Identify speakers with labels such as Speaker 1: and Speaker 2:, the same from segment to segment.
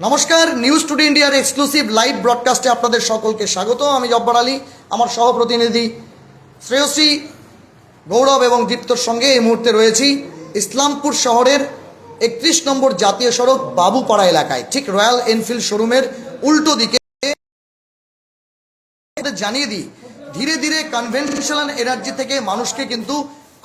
Speaker 1: নমস্কার, news today ইন্ডিয়ার exclusive live ব্রডকাস্টে আপনাদের সকলকে স্বাগত। আমি জব্বার আলী, আমার সহপ্রতিনিধি শ্রেয়সী, গৌরব এবং দীপ্তর সঙ্গে এই মুহূর্তে রয়েছি ইসলামপুর শহরের 31 নম্বর জাতীয় সড়ক বাবুপাড়া এলাকায়, ঠিক রয়্যাল এনফিল্ড শোরুমের উল্টো দিকে। জানিয়ে দিই, ধীরে ধীরে কনভেনশনাল এনার্জি থেকে মানুষকে কিন্তু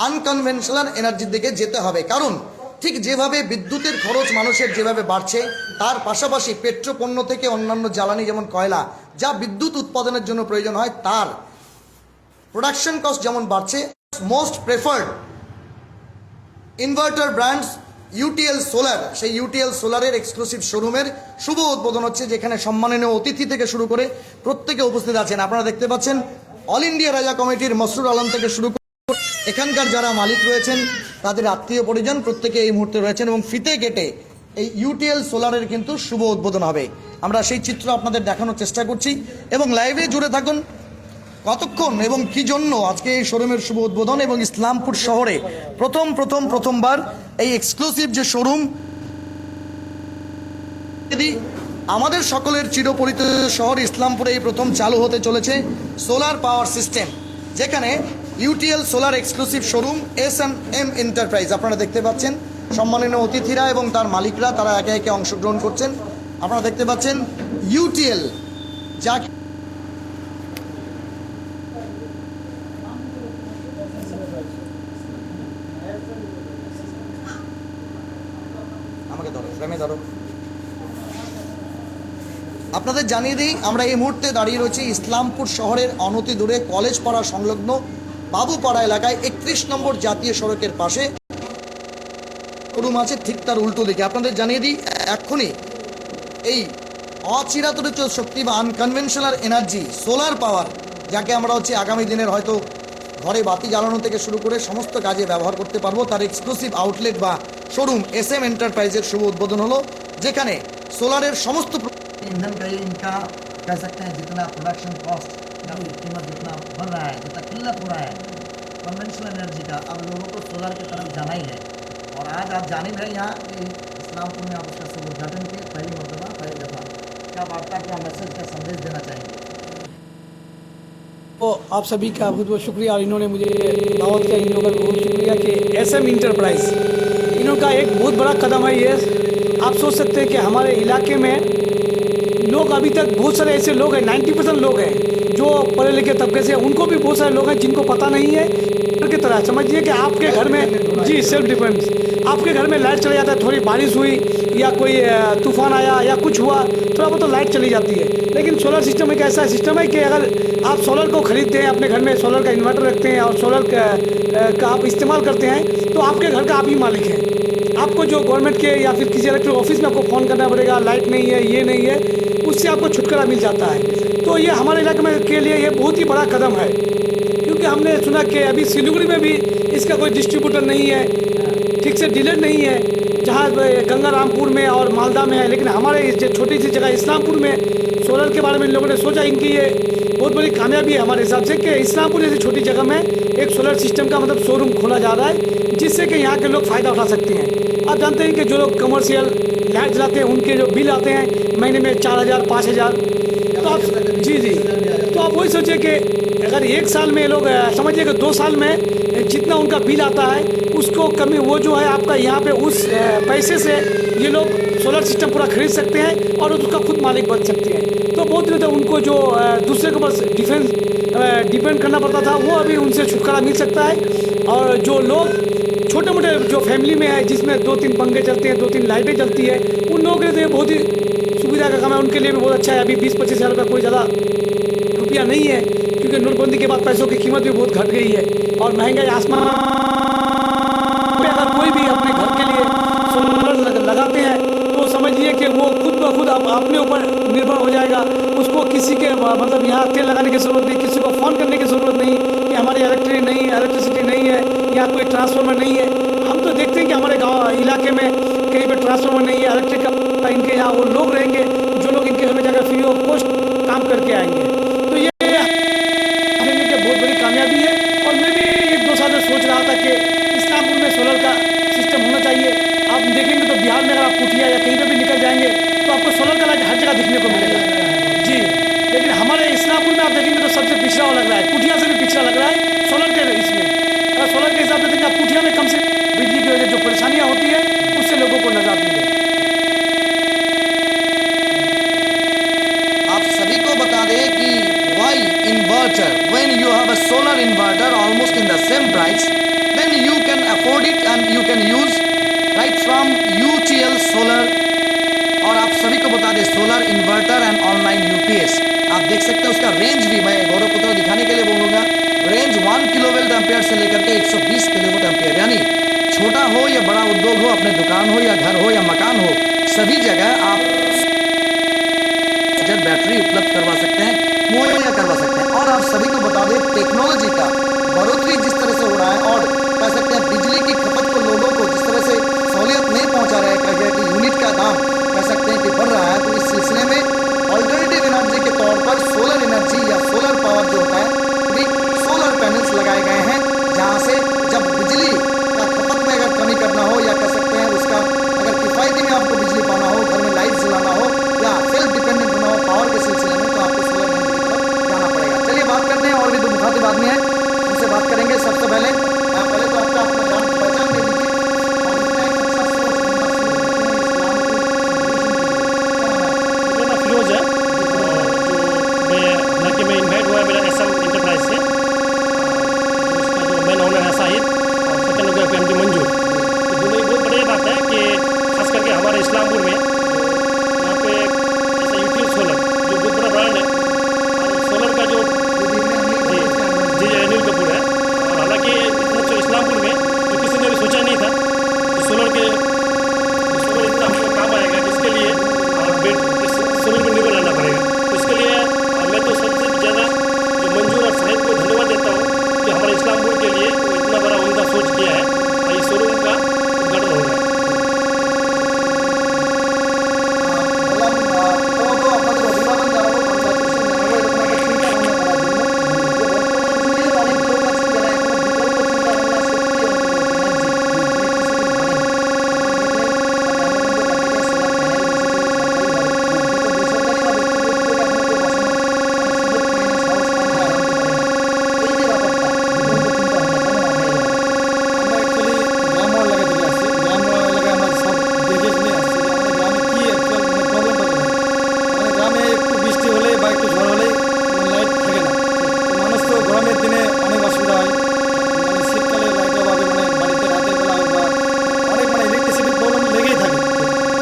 Speaker 1: আনকনভেনশনাল এনার্জির দিকে যেতে হবে। কারণ ঠিক যেভাবে বিদ্যুতের খরচ মানুষের যেভাবে বাড়ছে, তার পাশাপাশি পেট্রোপণ্য থেকে অন্যান্য জ্বালানি যেমন কয়লা, যা বিদ্যুৎ উৎপাদনের জন্য প্রয়োজন হয়, তার প্রোডাকশন কস্ট যেমন বাড়ছে। Most preferred inverter brands UTL solar, সেই ইউটিএল সোলারের এক্সক্লুসিভ শোরুমের শুভ উদ্বোধন হচ্ছে, যেখানে সম্মাননীয় অতিথি থেকে শুরু করে প্রত্যেকে উপস্থিত আছেন। আপনারা দেখতে পাচ্ছেন অল ইন্ডিয়া রাজা কমিটির মসরুর আলম থেকে শুরু করে এখানকার যারা মালিক রয়েছেন, তাদের আত্মীয় পরিজন প্রত্যেকে এই মুহূর্তে রয়েছেন এবং ফিতে কেটে এই ইউটিএল সোলারের কিন্তু শুভ উদ্বোধন হবে। আমরা সেই চিত্র আপনাদের দেখানোর চেষ্টা করছি এবং লাইভে জুড়ে থাকুন কতক্ষণ এবং কি জন্য আজকে এই শোরুমের শুভ উদ্বোধন এবং ইসলামপুর শহরে প্রথমবার এই এক্সক্লুসিভ যে শোরুম, আমাদের সকলের চিরপরিচিত শহর ইসলামপুরে এই প্রথম চালু হতে চলেছে সোলার পাওয়ার সিস্টেম, যেখানে UTL solar exclusive showroom S&M enterprise. আপনারা দেখতে পাচ্ছেন সম্মানীয় অতিথিরা এবং তার মালিকরা তারা একে একে অংশগ্রহণ করছেন। আপনারা দেখতে পাচ্ছেন ইউটিএল, যা আমাকে ধরো, ফ্রেমে ধরো। আপনাদের জানিয়ে দিই, আমরা এই মুহূর্তে দাঁড়িয়ে রয়েছি ইসলামপুর শহরের অনতি দূরে কলেজ পাড়া সংলগ্ন বাবুপাড়া এলাকায় 31 নম্বর জাতীয় সড়কের পাশে শোরুম আছে, ঠিক তার উল্টো দিকে। আপনাদের জানিয়ে দিই, এক্ষুনি এই অচিরাচরিত শক্তি বা আনকনভেনশনাল এনার্জি সোলার পাওয়ার, যাকে আমরা আগামী দিনের হয়তো ঘরে বাতি জ্বালানো থেকে শুরু করে সমস্ত কাজে ব্যবহার করতে পারবো, তার এক্সক্লুসিভ আউটলেট বা শোরুম SM এন্টারপ্রাইজের শুভ উদ্বোধন হলো, যেখানে सोलर समस्त
Speaker 2: ईंधन का इनका कह सकते हैं जितना प्रोडक्शन कॉस्ट का कीमत जितना बढ़ रहा है, जितना किल्लत हो रहा है कन्वेंशनल एनर्जी का, अब लोगों को सोलर की तरफ जाना ही है। और आज आप जानिब है यहाँ कि इस्लामपुर में आप उसका शुभ उद्घाटन किए, पहली मरतबा पहली दफ़ा, क्या वार्ता, क्या मैसेज, क्या संदेश देना चाहेंगे?
Speaker 3: तो आप सभी का बहुत बहुत शुक्रिया, और इन्होंने मुझे दावत किया, इन लोगों का बहुत शुक्रिया कि SM इंटरप्राइज इनका एक बहुत बड़ा कदम है ये। आप सोच सकते हैं कि हमारे इलाके में लोग अभी तक बहुत सारे ऐसे लोग हैं, 90% लोग हैं जो पढ़े लिखे तबके से, उनको भी बहुत सारे लोग हैं जिनको पता नहीं है की तरह। समझिए कि आपके घर में, जी सेल्फ डिफेंस, आपके घर में लाइट चले जाता है, थोड़ी बारिश हुई या कोई तूफान आया या कुछ हुआ, थोड़ा बहुत तो लाइट चली जाती है। लेकिन सोलर सिस्टम एक ऐसा सिस्टम है कि अगर आप सोलर को खरीदते हैं, अपने घर में सोलर का इन्वर्टर रखते हैं और सोलर का आप इस्तेमाल करते हैं, तो आपके घर का आप ही मालिक हैं। आपको जो गवर्नमेंट के या फिर किसी इलेक्ट्रिक ऑफिस में आपको फ़ोन करना पड़ेगा, लाइट नहीं है, ये नहीं है, उससे आपको छुटकारा मिल जाता है। तो ये हमारे इलाके में के लिए ये बहुत ही बड़ा कदम है, क्योंकि हमने सुना कि अभी सिलीगुड़ी में भी इसका कोई डिस्ट्रीब्यूटर नहीं है, ठीक से डीलर नहीं है, जहाँ गंगारामपुर में और मालदा में है। लेकिन हमारे इस छोटी सी जगह इस्लामपुर में सोलर के बारे में इन लोगों ने सोचा, इनकी ये बहुत बड़ी कामयाबी है हमारे हिसाब से कि इस्लामपुर जैसी छोटी जगह में एक सोलर सिस्टम का मतलब शोरूम खोला जा रहा है, जिससे कि यहाँ के लोग फ़ायदा उठा सकते हैं। आप जानते हैं कि जो लोग कमर्शियल लाइट जलाते हैं, उनके जो बिल आते हैं महीने में 4000 5000, तो आप जी तो आप वही सोचिए कि अगर एक साल में लोग समझिए कि 2 साल में जितना उनका बिल आता है उसको कमी, वो जो है आपका यहाँ पे उस पैसे से ये लोग सोलर सिस्टम पूरा खरीद सकते हैं और उसका खुद मालिक बन सकते हैं। तो बहुत दिनों तक उनको जो दूसरे के पास डिपेंड करना पड़ता था, वो अभी उनसे छुटकारा मिल सकता है। और जो लोग छोटे मोटे जो फैमिली में है, जिसमें 2-3 पंखे चलते हैं, 2-3 लाइटें चलती है, उन लोगों के लिए बहुत ही सुविधा का काम है, उनके लिए भी बहुत अच्छा है। अभी 20-25 हज़ार का कोई ज़्यादा रुपया नहीं है, क्योंकि नोटबंदी के बाद पैसों की कीमत भी बहुत घट गई है और महंगाई आसमान पे। अगर कोई भी अपने घर के लिए सोलर लगाते हैं तो समझिए कि वो खुद ब खुद अपने ऊपर निर्भर हो जाएगा। उसको किसी के मतलब यहाँ तेल लगाने की ज़रूरत नहीं, किसी को फ़ोन करने की ज़रूरत नहीं कि हमारी इलेक्ट्रिसिटी नहीं है या कोई ट्रांसफार्मर नहीं है। हम तो देखते हैं कि हमारे गाँव इलाके में कहीं पर ट्रांसफार्मर नहीं है, इलेक्ट्रिक का इनके यहाँ वो लोग रहेंगे जो लोग इनके घर में जाकर फ्री ऑफ कॉस्ट काम करके आएंगे। तो ये बहुत बड़ी कामयाबी है। और मैं भी 1-2 साल में सोच रहा था कि इस्लामपुर में सोलर का सिस्टम होना चाहिए। आप देखेंगे तो बिहार में अगर आप पुठिया या कहीं पर भी निकल जाएंगे तो आपको सोलर का लाइट हर जगह दिखने को मिलेगा जी। लेकिन हमारे इस्लामपुर में आप देखेंगे तो सबसे पिछड़ा लग रहा है, पुठिया से भी पिछड़ा लग रहा है सोलर के इसमें। अगर सोलर के हिसाब से देखें आप पुठिया में कम से बिजली की वजह से जो परेशानियाँ होती है उससे लोगों को निजात मिले।
Speaker 1: आप सभी को बता दें कि why inverter, when you have a solar inverter almost in the same price, then you can afford it and you can use right from UTL solar. और आप सभी को बता दें solar inverter and online UPS आप देख सकते हैं, उसका रेंज भी मैं गौरव को तो दिखाने के लिए बोलूँगा, रेंज 1 किलोवोल्ट एम्पियर से लेकर के 120 किलोवोल्ट एम्पियर, यानी छोटा हो या बड़ा उद्योग हो, अपने दुकान हो या घर हो या मकान हो, सभी जगह आप बैटरी उपलब्ध करवा सकते हैं, मुहैया करवा सकते हैं। और आप सभी को बता दें टेक्नोलॉजी का बढ़ोतरी जिस तरह से हो रहा है और कह सकते हैं बिजली की खपत को लोगों को जिस तरह से सहूलियत नहीं पहुंचा रहा है, कह गया कि यूनिट का दाम कह सकते हैं कि बढ़ रहा है, तो इस सिलसिले में ऑल्टरनेटिव एनर्जी के तौर पर सोलर एनर्जी या सोलर पावर जो होता है, भी सोलर पैनल्स लगाए गए हैं, जहाँ से जब बिजली का खपत में अगर कमी करना हो या कह सकते हैं उसका अगर किफ़ायती में आपको बिजली पाना हो, घर में लाइट जलाना हो या सेल्फ डिपेंडेंट होना हो पावर के सिलसिले में, तो आपको सोलर एनर्जी की तरफ जाना पड़ेगा। चलिए बात करते हैं, और भी दो मुखातिब आदमी हैं उनसे बात करेंगे। सबसे पहले तो आपका अपना जान पहचान दे दीजिए और इतना एक अच्छा सोच
Speaker 4: मेरा नाम फिरोज है, जो मैं हालांकि मैं इन्वाइट हुआ है मेरा एसएम इंटरप्राइज से, उसका जो मेन ओनर है साहिद और सेकंड हो गया एमडी मंजूर। तो दोनों ही बहुत बढ़िया बात है कि खास करके हमारे इस्लामपुर में यहाँ पे ऐसा यूट्यूब सोलर जो बहुत बड़ा ब्रांड है, और सोलर का जो जी अनिल कपूर है, और हालांकि इतना जो इस्लामपुर में तो किसी ने भी सोचा नहीं था कि सोलर इतना हमको काम आएगा, जिसके लिए सोलर पर निर्भर रहना पड़ेगा। तो इसके लिए मैं तो सबसे ज़्यादा जो मंजूर और साहिब को धन्यवाद देता हूँ कि हमारे इस्लामपुर के लिए वो इतना बड़ा उम्दा सोच किया है और इस शोरूम का उद्घाटन हो रहा है।
Speaker 1: আপনাদের অভিনন্দন জানাবো, কনগ্রাচুলেশন জানাবো, এরকম একটা চিন্তা ভাবনা করার জন্য। যে বর্তমান যুগে অনেক লোক আছেন যারা এখনো বিকল্প চিন্তা ভাবনা সত্যি
Speaker 3: আমরা অ্যাকচুয়ালি গ্রাম্য এলাকা থেকে আসছি। গ্রাম্য এলাকায় আমরা সব দেখে শুনে আসছি যে আমাদের গ্রামে কী অ্যাকচুয়াল প্রবলেমটা কোথায়। আমাদের গ্রামে একটু বৃষ্টি হলেই বা একটু ঝড় হলেই লাইট থাকে না। তো মানুষ তো গরমের দিনে অনেক অসুবিধা হয়, শীতকালে লাইটের অভাবে বাড়িতে রাতের বেলা হোক বা অনেক ইলেকট্রিসিটির প্রবলেম লেগেই থাকে।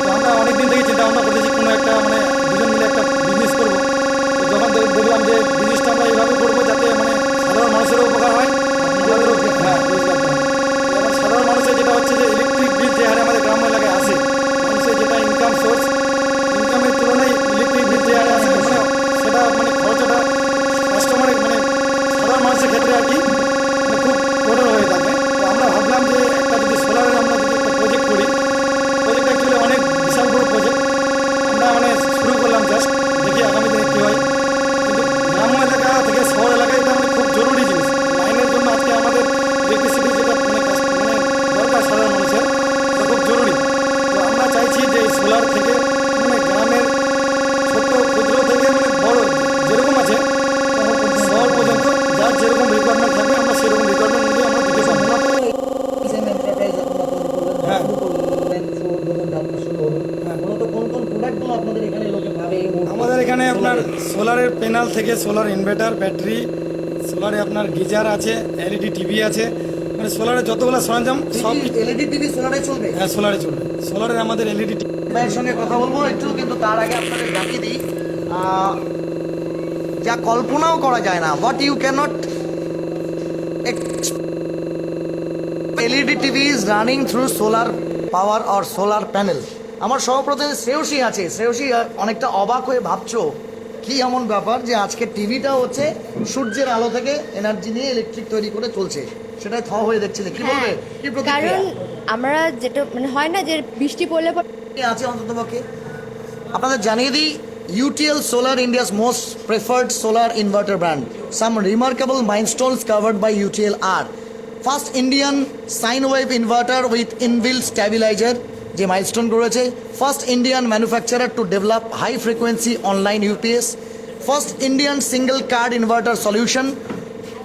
Speaker 3: তো আমরা অনেক দিন থেকে চিন্তা ভাবনা করেছি কোনো একটা দুজন মিলে একটা বিজনেস করবো। তো যখন দেখলাম যে বিজনেসটা আমরা এইভাবে করবো যাতে সাধারণ মানুষেরও উপকার হয়, আমাদেরও রোজগার হয়। এখন সাধারণ মানুষের যেটা হচ্ছে যে ইলেকট্রিক বিল যে হারে আমাদের গ্রাম্য এলাকায় আসে, মানুষের যেটা ইনকাম সোর্স, ইনকামের তুলনায় ইলেকট্রিক বিল যে হারে আসে সেটা খরচাটা কাস্টমারের সাধারণ মানুষের ক্ষেত্রে আর কি খুব কঠোর হয়ে থাকে। তো আমরা ভাবলাম যে একটা যদি সোলারের আমরা যদি একটা প্রজেক্ট করি, প্রজেক্ট অ্যাকচুয়ালি অনেক বিশাল বড় প্রজেক্ট। আমরা শুরু করলাম জাস্ট, দেখি আগামী দিনে কী হয়। কিন্তু গ্রাম্য এলাকা থেকে শহর এলাকায় এটা খুব জরুরি জিনিস। লাইনের জন্য আজকে আমাদের ইলেকট্রিসিটি যেটা দরকার সাধারণ মানুষের, এটা খুব জরুরি। তো আমরা চাইছি যে এই সোলার থেকে গ্রামের ছোট্ট ক্ষুদ্র থেকে বড় যেরকম আছে শহর পর্যন্ত যার যেরকম রিকোয়ারমেন্ট থাকবে আমরা সেরকম রিকোয়ারমেন্ট অনুযায়ী আমরা দিতে পারবো।
Speaker 2: এন্টারপ্রাইজ আপনারা তৈরি করলেন,
Speaker 3: হ্যাঁ।
Speaker 2: শুরু করলেন, উদ্বোধন যাত্রা শুরু হলো। মূলত কোন কোন প্রোডাক্টগুলো আপনাদের এখানে লোকে পাবে এই মুহূর্তে?
Speaker 3: আমাদের এখানে আপনার সোলারের প্যানেল থেকে সোলার ইনভার্টার, ব্যাটারি, সোলারে আপনার গিজার আছে, এলইডি টিভি আছে, সোলারের যতগুলো সরঞ্জাম সব
Speaker 2: এলইডি টিভি সোলারে চলবে।
Speaker 3: হ্যাঁ সোলারে চলবে। সোলারের আমাদের এলইডি টিভি।
Speaker 1: ভাইয়ের সঙ্গে কথা বলবো একটু, কিন্তু তার আগে আপনাদের জানিয়ে দিই যা কল্পনাও করা যায় না, what you can't LED TV is running through solar power or solar panel. আমার সহপ্রতিনিধি শ্রেয়সী আছে, শ্রেয়সী অনেকটা অবাক হয়ে ভাবছো কি এমন ব্যাপার যে আজকে টিভিটা হচ্ছে সূর্যের আলো থেকে এনার্জি নিয়ে ইলেকট্রিক তৈরি করে চলছে, সেটাই থ হয়ে দেখছিলে, কি বলবে, কি প্রতিক্রিয়া
Speaker 5: কারণ আমরা যেটা হয় না যে বৃষ্টি পড়লে
Speaker 1: আছে অন্ততপক্ষে? আপনাদের জানিয়ে দিই UTL Solar, India's most preferred solar inverter brand. Some remarkable milestones covered by UTL are: first Indian sine wave inverter with inbuilt stabilizer, যে মাইলস্টোনগুলো রয়েছে, first Indian manufacturer to develop high frequency online UPS, first Indian single card inverter solution,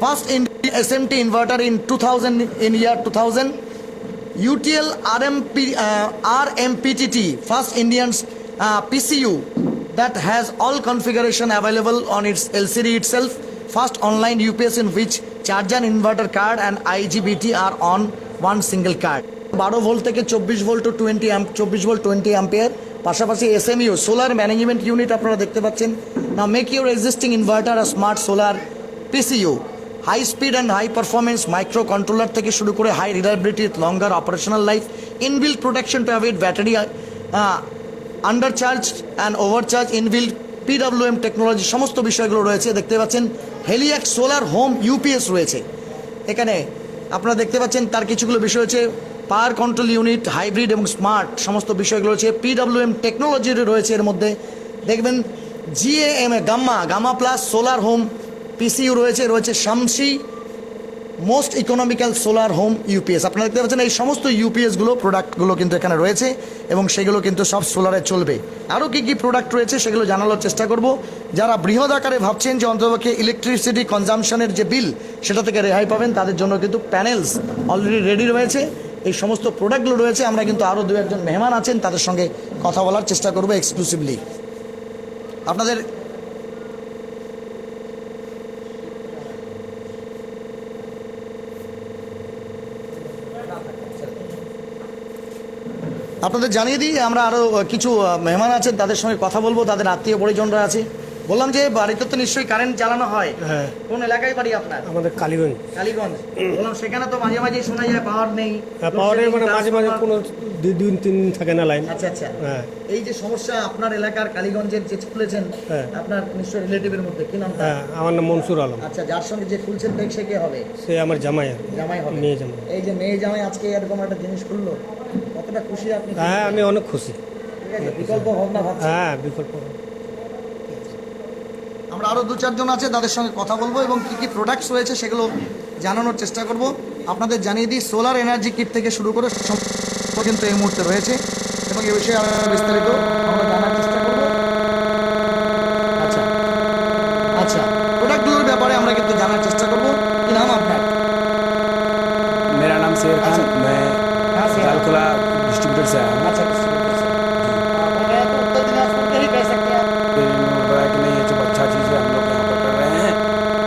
Speaker 1: first Indian SMT inverter in 2000 in year 2000, UTL RMPTT, first Indian PCU that has all configuration available on its LCD itself, first online UPS in which charger, inverter card and IGBT are on one single card. 12 volt থেকে 24 volt two 20 amp, 24 volt 20 ampere. পাশাপাশি SMU solar management unit আপনারা দেখতে পাচ্ছেন। নাও make your existing inverter a smart solar PCU। High speed and high performance micro controller থেকে শুরু করে high reliability, longer operational life, inbuilt protection to avoid battery আন্ডারচার্জ and overcharge, inbuilt PWM technology, সমস্ত বিষয়গুলো রয়েছে। দেখতে পাচ্ছেন হেলিয়াক্স সোলার হোম ইউপিএস রয়েছে এখানে, আপনারা দেখতে পাচ্ছেন তার কিছুগুলো বিষয় হচ্ছে পাওয়ার কন্ট্রোল ইউনিট, হাইব্রিড এবং স্মার্ট সমস্ত বিষয়গুলো রয়েছে। PWM টেকনোলজি রয়েছে এর মধ্যে। দেখবেন gamma plus solar home PCU রয়েছে Samsi most economical solar home UPS. আপনারা দেখতে পাচ্ছেন এই সমস্ত ইউপিএসগুলো প্রোডাক্টগুলো কিন্তু এখানে রয়েছে এবং সেগুলো কিন্তু সব সোলারে চলবে। আরও কী কী প্রোডাক্ট রয়েছে সেগুলো জানানোর চেষ্টা করব। যারা বৃহৎ আকারে ভাবছেন যে অন্ততপক্ষে ইলেকট্রিসিটি কনজামশনের যে বিল সেটা থেকে রেহাই পাবেন, তাদের জন্য কিন্তু প্যানেলস অলরেডি রেডি রয়েছে। এই সমস্ত প্রোডাক্টগুলো রয়েছে। আমরা কিন্তু আরও দু একজন মেহমান আছেন, তাদের সঙ্গে কথা বলার চেষ্টা করব এক্সক্লুসিভলি। আপনাদের জানিয়ে দিই, আমরা আরও কিছু মেহমান আছেন, তাদের সঙ্গে কথা বলবো, তাদের আত্মীয় পরিজনরা আছে। বললাম যে বাড়িতে তো নিশ্চয়ই কারেন্ট চালানো হয়।
Speaker 6: হ্যাঁ,
Speaker 1: কোন এলাকায় বাড়ি আপনার?
Speaker 6: আমাদের কালীগঞ্জ।
Speaker 1: কালীগঞ্জ। বললাম সেখানে তো মাঝে মাঝে শোনা যায় পাওয়ার নেই।
Speaker 6: পাওয়ারের মানে মাঝে মাঝে কোনো 2-3 দিন থাকে না লাইন।
Speaker 1: আচ্ছা আচ্ছা।
Speaker 6: হ্যাঁ,
Speaker 1: এই যে সমস্যা আপনার এলাকার কালীগঞ্জের যে খুলেছেন,
Speaker 6: হ্যাঁ,
Speaker 1: আপনার নিশ্চয়ই রিলেটিভের মধ্যে কি নাম?
Speaker 6: হ্যাঁ, আমার নাম মনসুর আলম।
Speaker 1: আচ্ছা, যার সঙ্গে যে খুলছেন দেখ সে কে হবে?
Speaker 6: সে আমার জামাই,
Speaker 1: জামাই হবে।
Speaker 6: মেয়ে জামাই।
Speaker 1: এই যে মেয়ে জামাই আজকে এরকম একটা জিনিস খুললো, কতটা খুশি আপনি?
Speaker 6: হ্যাঁ, আমি অনেক খুশি।
Speaker 1: ঠিক আছে, বিকল্প ভাবনা ভাবছেন?
Speaker 6: হ্যাঁ, বিকল্প।
Speaker 1: আমরা আরও 2-4 জন আছে, তাদের সঙ্গে কথা বলবো এবং কী কী প্রোডাক্টস রয়েছে সেগুলো জানানোর চেষ্টা করব। আপনাদের জানিয়ে দিই, সোলার এনার্জি কিট থেকে শুরু করে সব কিন্তু এই মুহূর্তে রয়েছে এবং এ বিষয়ে আরও বিস্তারিত আমরা জানার চেষ্টা করব। আচ্ছা আচ্ছা, প্রোডাক্টগুলোর ব্যাপারে আমরা কিন্তু জানার চেষ্টা করব। কি নাম আপনার?
Speaker 7: मेरा नाम शेर खान, मैं लालकुला डिस्ट्रीब्यूटर से आया हूँ।
Speaker 1: अच्छा, तो उत्तर दिनाजपुर के ही कह सकते हैं आप।
Speaker 7: फिर इन्होंने बताया कि नहीं ये जो अच्छा चीज़ है हम लोग यहाँ पर कर रहे हैं,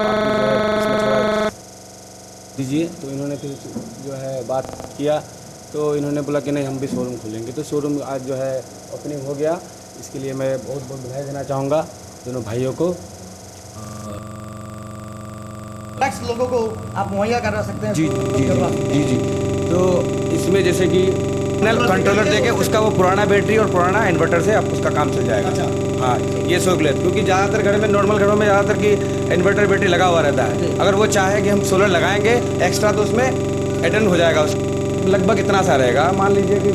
Speaker 7: आप भी जो है इसमें थोड़ा दीजिए। तो इन्होंने फिर जो है बात किया, तो इन्होंने बोला कि नहीं हम भी शोरूम खोलेंगे। तो शोरूम आज जो है ओपनिंग हो गया। इसके लिए मैं बहुत बहुत बधाई देना चाहूँगा दोनों भाइयों को।
Speaker 1: टैक्स लोगों को आप मुहैया करा सकते हैं?
Speaker 7: जी जी जी जी। तो इसमें जैसे कि कंट्रोलर देके उसका वो पुराना बैटरी और पुराना इन्वर्टर से आप उसका काम चल जाएगा।
Speaker 1: अच्छा।
Speaker 7: हाँ, ये सोलर, क्योंकि ज़्यादातर घर में नॉर्मल घरों में ज़्यादातर की इन्वर्टर बैटरी लगा हुआ रहता है। अगर वो चाहे कि हम सोलर लगाएंगे एक्स्ट्रा, तो उसमें अटेंड हो जाएगा। लगभग इतना सा रहेगा, मान लीजिए कि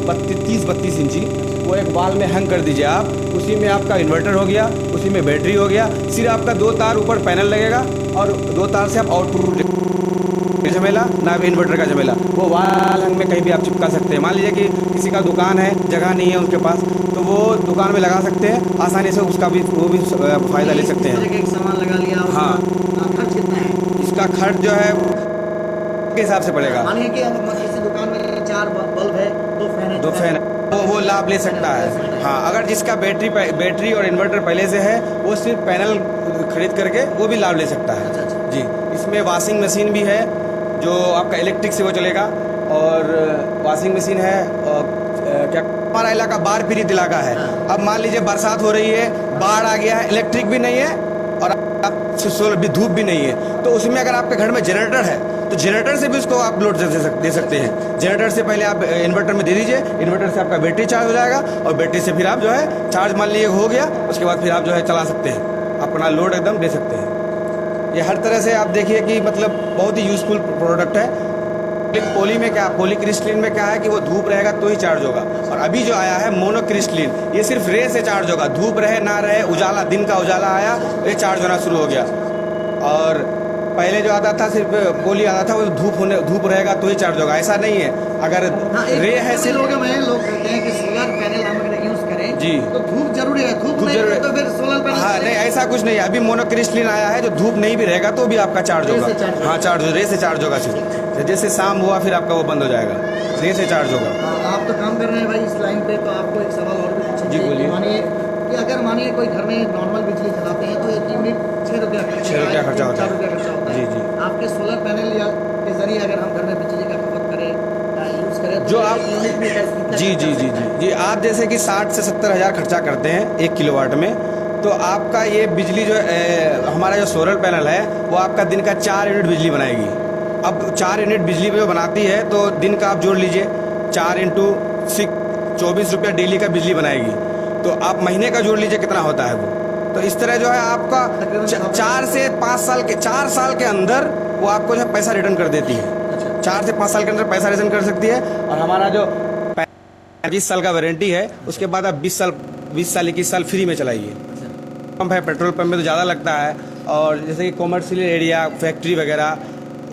Speaker 7: 30-32 इंची। वो एक वाल में हैंग कर दीजिए आप, उसी में आपका इन्वर्टर हो गया, उसी में बैटरी हो गया। सिर्फ आपका 2 तार ऊपर पैनल लगेगा और 2 तार से आप आउटपुट झमेला ना इन्वर्टर का झमेला। वो वाल हैंग में कहीं भी आप चिपका सकते हैं। मान लीजिए कि किसी का दुकान है, जगह नहीं है उनके पास, तो वो दुकान में लगा सकते हैं आसानी से, उसका भी वो भी फ़ायदा ले सकते हैं।
Speaker 1: एक सामान लगा लिया।
Speaker 7: हाँ।
Speaker 1: खर्च कितना है
Speaker 7: इसका खर्च जो है के हिसाब से पड़ेगा।
Speaker 1: मानिए कि हम किसी दुकान में 4 बल्ब है, 2 फैन है,
Speaker 7: 2 फैन वो लाभ ले सकता है। हाँ, अगर जिसका बैटरी और इन्वर्टर पहले से है, वो सिर्फ पैनल खरीद करके वो भी लाभ ले सकता है। जी, इसमें वॉशिंग मशीन भी है जो आपका इलेक्ट्रिक से वो चलेगा, और वॉशिंग मशीन है। और क्या हमारा इलाका बाढ़ पीड़ित इलाका है। अब मान लीजिए बरसात हो रही है, बाढ़ आ गया है, इलेक्ट्रिक भी नहीं है और सोलर भी, धूप भी नहीं है, तो उसमें अगर आपके घर में जनरेटर है तो जनरेटर से भी उसको आप लोड दे सकते हैं। जनरेटर से पहले आप इन्वर्टर में दे दीजिए, इन्वर्टर से आपका बैटरी चार्ज हो जाएगा और बैटरी से फिर आप जो है चार्ज मान लीजिए हो गया, उसके बाद फिर आप जो है चला सकते हैं, अपना लोड एकदम दे सकते हैं। ये हर तरह से आप देखिए कि मतलब बहुत ही यूज़फुल प्रोडक्ट है। पोली में क्या, पॉली क्रिस्टलिन में क्या है कि वो धूप रहेगा तो ही चार्ज होगा, और अभी जो आया है मोनो क्रिस्टलिन, ये सिर्फ रे से चार्ज होगा। धूप रहे ना रहे, उजाला, दिन का उजाला आया, ये चार्ज होना शुरू हो गया। और पहले जो आता था सिर्फ पॉली आता था, वो धूप रहेगा तो ही चार्ज होगा, ऐसा नहीं है। अगर रे है सिर्फ
Speaker 1: लोग कहते हैं कि
Speaker 7: ऐसा कुछ नहीं है। अभी मोनोक्रिस्टलिन आया है जो धूप नहीं भी रहेगा तो भी आपका चार्ज होगा। हाँ चार्ज, रे से चार्ज होगा सिर्फ। जैसे शाम हुआ फिर आपका वो बंद हो जाएगा, रे से चार्ज होगा।
Speaker 2: आप तो काम कर रहे हैं भाई इस लाइन पे, तो आपको एक सवाल और भी पूछना
Speaker 7: जी,
Speaker 2: चाहिए।
Speaker 7: बोलिए।
Speaker 2: मानिए कि अगर मानिए कोई घर में नॉर्मल बिजली चलाते हैं तो एक यूनिट 6 रुपया
Speaker 7: 6 रुपया खर्चा होता है।
Speaker 2: 4 रुपया खर्चा होता है।
Speaker 7: जी, जी।
Speaker 2: आपके सोलर पैनल या के जरिए अगर हम घर में बिजली का खपत करें या यूज़ करें तो
Speaker 7: जो
Speaker 2: एक
Speaker 7: आप-
Speaker 2: यूनिट में कितना
Speaker 7: जी
Speaker 2: खर्चा
Speaker 7: जी जी
Speaker 2: आता है?
Speaker 7: जी जी आप जैसे कि 60 से 70 हज़ार खर्चा करते हैं 1 किलोवाट में, तो आपका ये बिजली जो हमारा जो सोलर पैनल है वो आपका दिन का 4 यूनिट बिजली बनाएगी। अब 4 यूनिट बिजली जो बनाती है तो दिन का आप जोड़ लीजिए 4 इंटू 6 24 रुपया डेली का बिजली बनाएगी। तो आप महीने का जोड़ लीजिए कितना होता है वो। तो इस तरह जो है आपका
Speaker 2: तकरीबन
Speaker 7: 4 से 5 साल के 4 साल के अंदर वो आपको जो है पैसा रिटर्न कर देती है। 4 से 5 साल के अंदर पैसा रिटर्न कर सकती है। और हमारा जो 20 साल का वारंटी है उसके बाद आप 20 साल 21 साल फ्री में चलाइए। पंप है, पेट्रोल पंप में तो ज़्यादा लगता है, और जैसे कि कॉमर्शियल एरिया, फैक्ट्री वगैरह,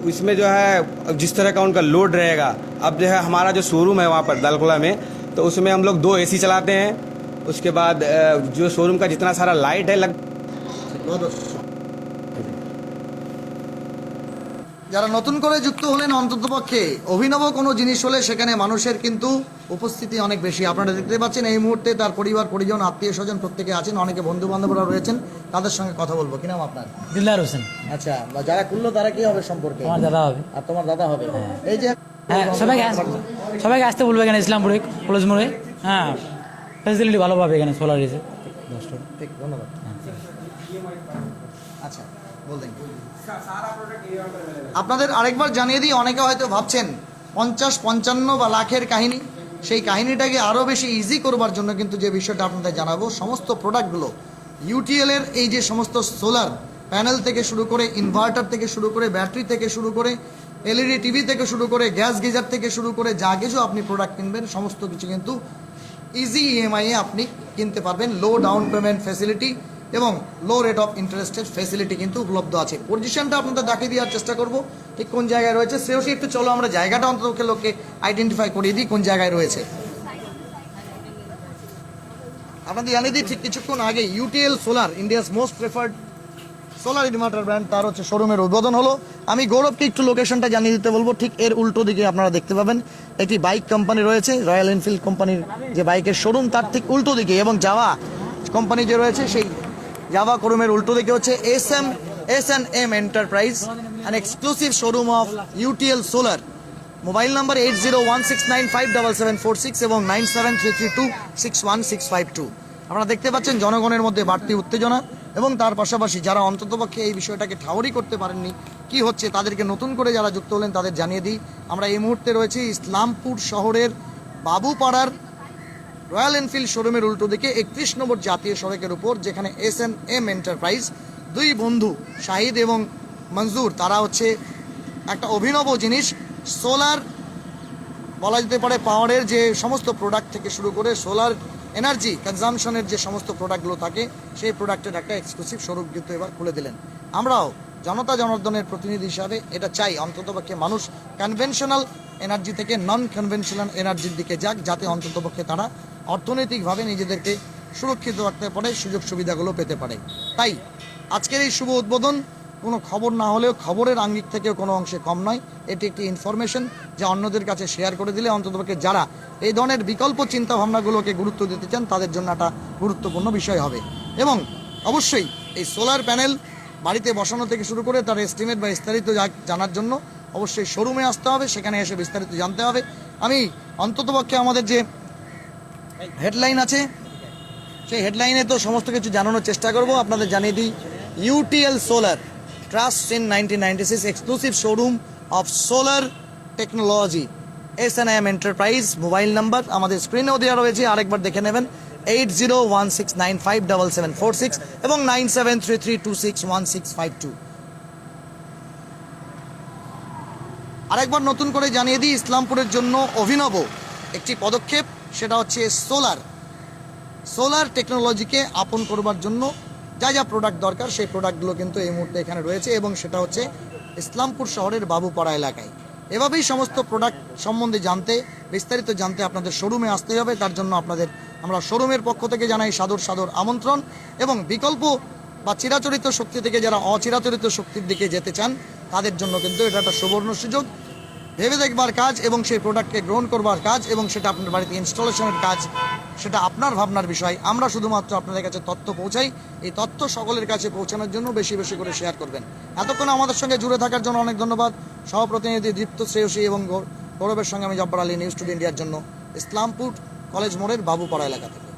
Speaker 7: इसमें जो है जिस तरह का उनका लोड रहेगा। अब जो है हमारा जो शोरूम है वहाँ पर दालकोला में, तो उसमें हम लोग 2 AC चलाते हैं। उसके बाद जो शोरूम का जितना सारा लाइट है
Speaker 1: যারা নতুন করে যুক্ত হলেন, অন্ততপক্ষে অভিনব কোনো জিনিস হলে সেখানে মানুষের কিন্তু উপস্থিতি অনেক বেশি। আপনারা দেখতে পাচ্ছেন এই মুহূর্তে তার পরিবার পরিজন আত্মীয় স্বজন প্রত্যেকে আছেন, অনেকে বন্ধু বান্ধবরা রয়েছেন, তাদের সঙ্গে কথা বলবো। কি নাম আপনার?
Speaker 8: দিলদার হোসেন।
Speaker 1: আচ্ছা, বা যারা খুললো তারা কি হবে সম্পর্কে?
Speaker 8: আমার দাদা হবে।
Speaker 1: আর তোমার দাদা হবে। এই যে
Speaker 8: হ্যাঁ, সবাইকে আসতে বলবো এখানে ইসলামপুরে কলেজ মোড়ে। হ্যাঁ, ফ্যাসিলিটি ভালো পাবে এখানে সোলার এসে।
Speaker 1: ঠিক, ধন্যবাদ। আচ্ছা, বলতেন আপনাদের আরেকবার জানিয়ে দিই, অনেকে হয়তো ভাবছেন 50, 55 বা লাখের কাহিনী, সেই কাহিনীটাকে আরও বেশি ইজি করবার জন্য কিন্তু যে বিষয়টা আপনাদের জানাবো, সমস্ত প্রোডাক্টগুলো ইউটিএল এর এই যে সমস্ত সোলার প্যানেল থেকে শুরু করে, ইনভার্টার থেকে শুরু করে, ব্যাটারি থেকে শুরু করে, এলইডি টিভি থেকে শুরু করে, গ্যাস গিজার থেকে শুরু করে, যা কিছু আপনি প্রোডাক্ট কিনবেন সমস্ত কিছু কিন্তু ইজি ইএমআই এ আপনি কিনতে পারবেন। লো ডাউন পেমেন্ট ফ্যাসিলিটি এবং লো রেট অফ ইন্টারেস্টের ফ্যাসিলিটি কিন্তু উপলব্ধ আছে। পজিশনটা আপনাদের দেখিয়ে দেওয়ার চেষ্টা করব ঠিক কোন জায়গায় রয়েছে। শ্রেয়সী, একটু চলো আমরা জায়গাটা অন্তত লোককে আইডেন্টিফাই করিয়ে দিই কোন জায়গায় রয়েছে। আপনাদের জানিয়ে দিই, ঠিক কিছুক্ষণ আগে UTL solar, India's most preferred solar inverter brand, তার হচ্ছে শোরুমের উদ্বোধন হলো। আমি গৌরবকে একটু লোকেশনটা জানিয়ে দিতে বলবো। ঠিক এর উল্টো দিকে আপনারা দেখতে পাবেন একটি বাইক কোম্পানি রয়েছে, রয়্যাল এনফিল্ড কোম্পানির যে বাইকের শোরুম, তার ঠিক উল্টো দিকে, এবং জাভা কোম্পানি যে রয়েছে সেই জাভা শোরুমের উল্টো দিকে হচ্ছে S&M enterprise, an exclusive showroom of UTL solar. Mobile number 8016957746 এবং 9733261652। আপনারা দেখতে পাচ্ছেন জনগণের মধ্যে বাড়তি উত্তেজনা, এবং তার পাশাপাশি যারা অন্ততপক্ষে এই বিষয়টাকে ঠাউরি করতে পারেননি কি হচ্ছে, তাদেরকে নতুন করে যারা যুক্ত হলেন তাদের জানিয়ে দিই, আমরা এই মুহূর্তে রয়েছি ইসলামপুর শহরের বাবুপাড়ার রয়্যাল এনফিল্ড শোরুমের উল্টো দিকে 31 নম্বর জাতীয় সড়কের উপর, যেখানে S&M এন্টারপ্রাইজ, দুই বন্ধু শাহিদ এবং মঞ্জুর, তারা হচ্ছে একটা অভিনব জিনিস সোলার বলা যেতে পারে, পাওয়ারের যে সমস্ত প্রোডাক্ট থেকে শুরু করে সোলার এনার্জি কনজামশনের যে সমস্ত প্রোডাক্টগুলো থাকে সেই প্রোডাক্টের একটা এক্সক্লুসিভ শোরুম কিন্তু এবার খুলে দিলেন। আমরাও জনতা জনার্দনের প্রতিনিধি হিসাবে এটা চাই, অন্ততপক্ষে মানুষ কনভেনশনাল এনার্জি থেকে নন কনভেনশনাল এনার্জির দিকে যাক, যাতে অন্ততপক্ষে তারা অর্থনৈতিকভাবে নিজেদেরকে সুরক্ষিত রাখতে পারে, সুযোগ সুবিধাগুলো পেতে পারে। তাই আজকের এই শুভ উদ্বোধন কোনো খবর না হলেও খবরের আঙ্গিক থেকেও কোনো অংশে কম নয়। এটি একটি ইনফরমেশন যা অন্যদের কাছে শেয়ার করে দিলে অন্ততপক্ষে যারা এই ধরনের বিকল্প চিন্তাভাবনাগুলোকে গুরুত্ব দিতে চান তাদের জন্য একটা গুরুত্বপূর্ণ বিষয় হবে। এবং অবশ্যই এই সোলার প্যানেল বাড়িতে বসানো থেকে শুরু করে তার এস্টিমেট বা বিস্তারিত জানার জন্য অবশ্যই শোরুমে আসতে হবে, সেখানে এসে বিস্তারিত জানতে হবে। আমি অন্ততপক্ষে আমাদের যে হেডলাইন আছে সেই হেডলাইনে তো সমস্ত কিছু জানানোর চেষ্টা করব। আপনাদের জানিয়ে দিই, UTL solar trust in 1996, exclusive showroom of solar technology, S&M enterprise. Mobile number আমাদের স্ক্রিনেও দেওয়া রয়েছে, আরেকবার দেখে নেবেন, 8016957746 এবং 9733261652। আরেকবার নতুন করে জানিয়ে দিই, ইসলামপুরের জন্য অভিনব একটি পদক্ষেপ, সেটা হচ্ছে সোলার টেকনোলজিকে আপন করবার জন্য যা যা প্রোডাক্ট দরকার সেই প্রোডাক্টগুলো কিন্তু এই মুহূর্তে এখানে রয়েছে, এবং সেটা হচ্ছে ইসলামপুর শহরের বাবুপাড়া এলাকায়। এভাবেই সমস্ত প্রোডাক্ট সম্বন্ধে জানতে, বিস্তারিত জানতে আপনাদের শোরুমে আসতে হবে। তার জন্য আমরা শোরুমের পক্ষ থেকে জানাই সাদর আমন্ত্রণ, এবং বিকল্প বা চিরাচরিত শক্তি থেকে যারা অচিরাচরিত শক্তির দিকে যেতে চান তাদের জন্য কিন্তু এটা একটা সুবর্ণ সুযোগ। ভেবে দেখবার কাজ এবং সেই প্রোডাক্টকে গ্রহণ করবার কাজ এবং সেটা আপনার বাড়িতে ইনস্টলেশনের কাজ, সেটা আপনার ভাবনার বিষয়। আমরা শুধুমাত্র আপনাদের কাছে তথ্য পৌঁছাই, এই তথ্য সকলের কাছে পৌঁছানোর জন্য বেশি বেশি করে শেয়ার করবেন। এতক্ষণ আমাদের সঙ্গে জুড়ে থাকার জন্য অনেক ধন্যবাদ। সহপ্রতিনিধি দীপ্ত শ্রেয়সী এবং গৌরবের সঙ্গে আমি জব্বার আলী, নিউজ টুডে ইন্ডিয়ার জন্য ইসলামপুর কলেজ মোড়ের বাবুপাড়া এলাকা থেকে।